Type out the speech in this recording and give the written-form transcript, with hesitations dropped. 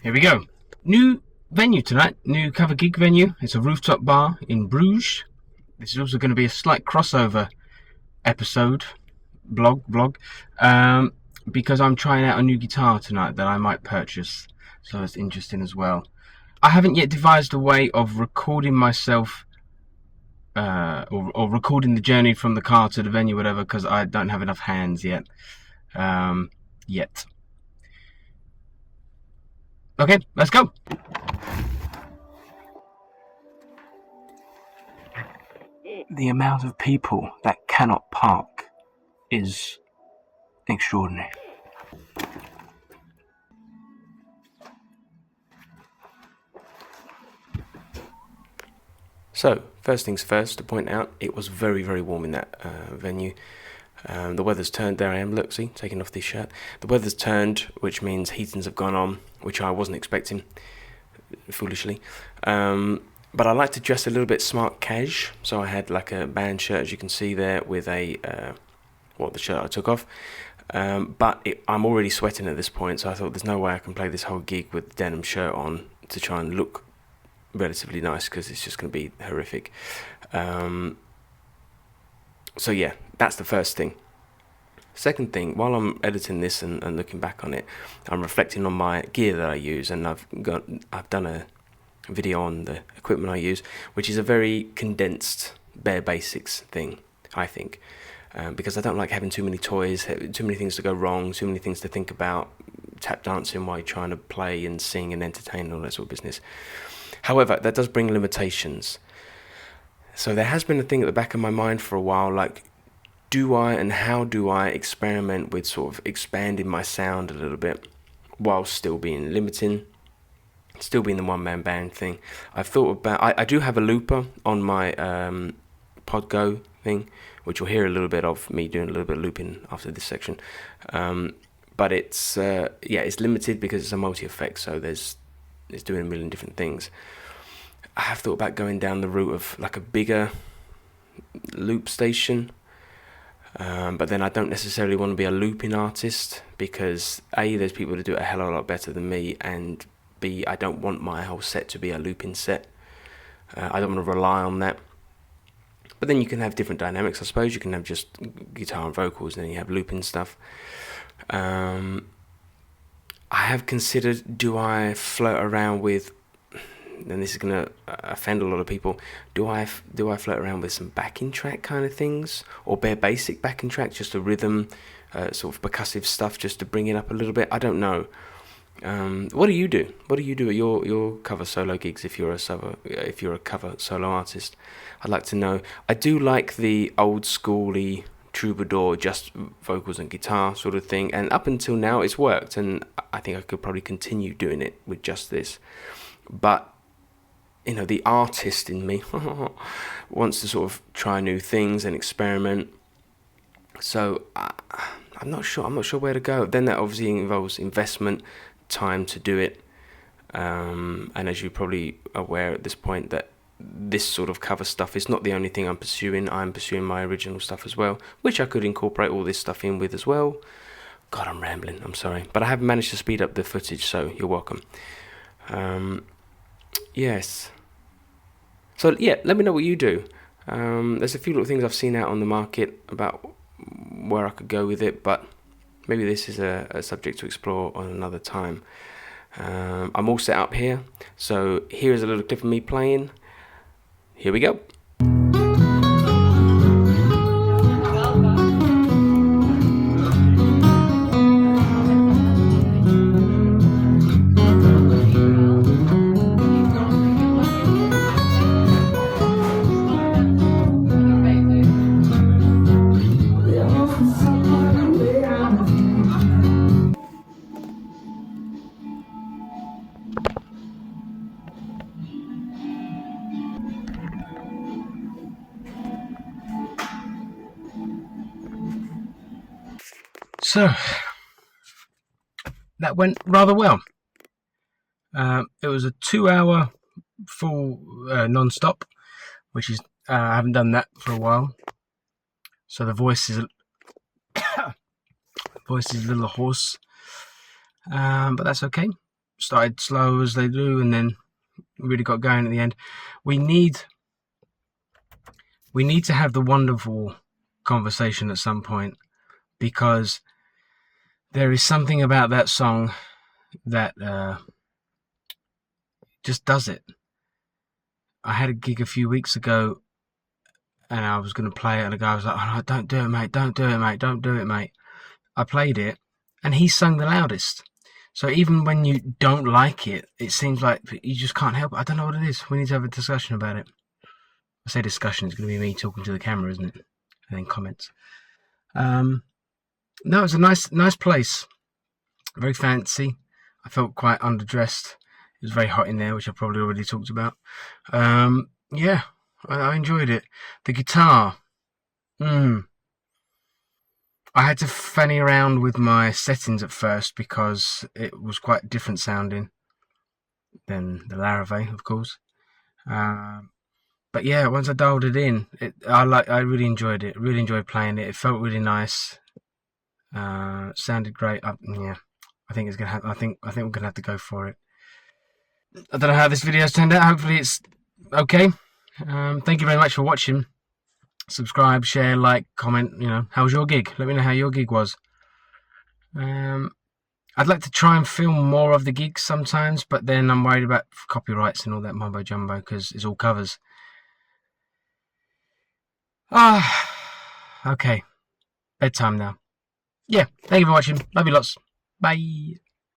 Here we go. New venue tonight, new cover gig venue. It's a rooftop bar in Brugge. This is also going to be a slight crossover episode, blog, because I'm trying out a new guitar tonight that I might purchase. So it's interesting as well. I haven't yet devised a way of recording myself or recording the journey from the car to the venue, whatever, because I don't have enough hands yet. Okay, let's go. The amount of people that cannot park is extraordinary. So, first things first, to point out, it was very, very warm in that venue. The weather's turned. There I am, look, see, taking off this shirt. The weather's turned, which means heatings have gone on, which I wasn't expecting, foolishly. But I like to dress a little bit smart cash, so I had like a band shirt, as you can see there, with the shirt I took off. But I'm already sweating at this point, so I thought there's no way I can play this whole gig with the denim shirt on to try and look relatively nice, because it's just going to be horrific. So yeah, that's the first thing. Second thing, while I'm editing this and looking back on it, I'm reflecting on my gear that I use, and I've done a video on the equipment I use, which is a very condensed, bare basics thing, I think, because I don't like having too many toys, too many things to go wrong, too many things to think about, tap dancing while you're trying to play and sing and entertain and all that sort of business. However, that does bring limitations. So there has been a thing at the back of my mind for a while, like, do I and how do I experiment with sort of expanding my sound a little bit while still being limiting, still being the one-man band thing. I've thought about, I do have a looper on my Podgo thing, which you'll hear a little bit of me doing a little bit of looping after this section. But it's limited because it's a multi-effect, so it's doing a million different things. I have thought about going down the route of like a bigger loop station, but then I don't necessarily want to be a looping artist, because A, there's people that do it a hell of a lot better than me, and B, I don't want my whole set to be a looping set. I don't want to rely on that. But then you can have different dynamics, I suppose. You can have just guitar and vocals, and then you have looping stuff. I have considered, do I float around with, and this is going to offend a lot of people, do I float around with some backing track kind of things, or bare basic backing track, just a rhythm, sort of percussive stuff, just to bring it up a little bit? I don't know. What do you do? What do you do at your cover solo gigs if you're a cover solo artist? I'd like to know. I do like the old schooly troubadour, just vocals and guitar sort of thing, and up until now it's worked, and I think I could probably continue doing it with just this. But you know, the artist in me wants to sort of try new things and experiment. So I'm not sure where to go. Then that obviously involves investment, time to do it, and as you're probably aware at this point, that this sort of cover stuff is not the only thing I'm pursuing. I'm pursuing my original stuff as well, which I could incorporate all this stuff in with as well. God, I'm rambling, I'm sorry, but I have managed to speed up the footage, so you're welcome. Yes. So yeah, let me know what you do. There's a few little things I've seen out on the market about where I could go with it, but maybe this is a subject to explore on another time. I'm all set up here, so here's a little clip of me playing. Here we go. So that went rather well. It was a 2-hour full non-stop, which is I haven't done that for a while, so the voice is a little hoarse, but that's okay. started slow as they do, and then really got going at the end. We need to have the wonderful conversation at some point, because there is something about that song that just does it. I had a gig a few weeks ago, and I was going to play it, and the guy was like, "Oh, don't do it, mate, don't do it, mate, don't do it, mate." I played it, and he sung the loudest. So even when you don't like it, it seems like you just can't help it. I don't know what it is. We need to have a discussion about it. I say discussion, it's going to be me talking to the camera, isn't it? And then comments. No, it's a nice place. Very fancy. I felt quite underdressed. It was very hot in there, which I probably already talked about. Yeah, I enjoyed it. The guitar. I had to fanny around with my settings at first because it was quite different sounding than the Larrivee, of course. But yeah, once I dialed it in, I really enjoyed it. Really enjoyed playing it. It felt really nice. Sounded great. Yeah, I think it's gonna have. I think we're gonna have to go for it. I don't know how this video's turned out. Hopefully it's okay. Thank you very much for watching. Subscribe, share, like, comment. How was your gig? Let me know how your gig was. I'd like to try and film more of the gigs sometimes, but then I'm worried about copyrights and all that mumbo jumbo because it's all covers. Okay. Bedtime now. Yeah, thank you for watching. Love you lots. Bye.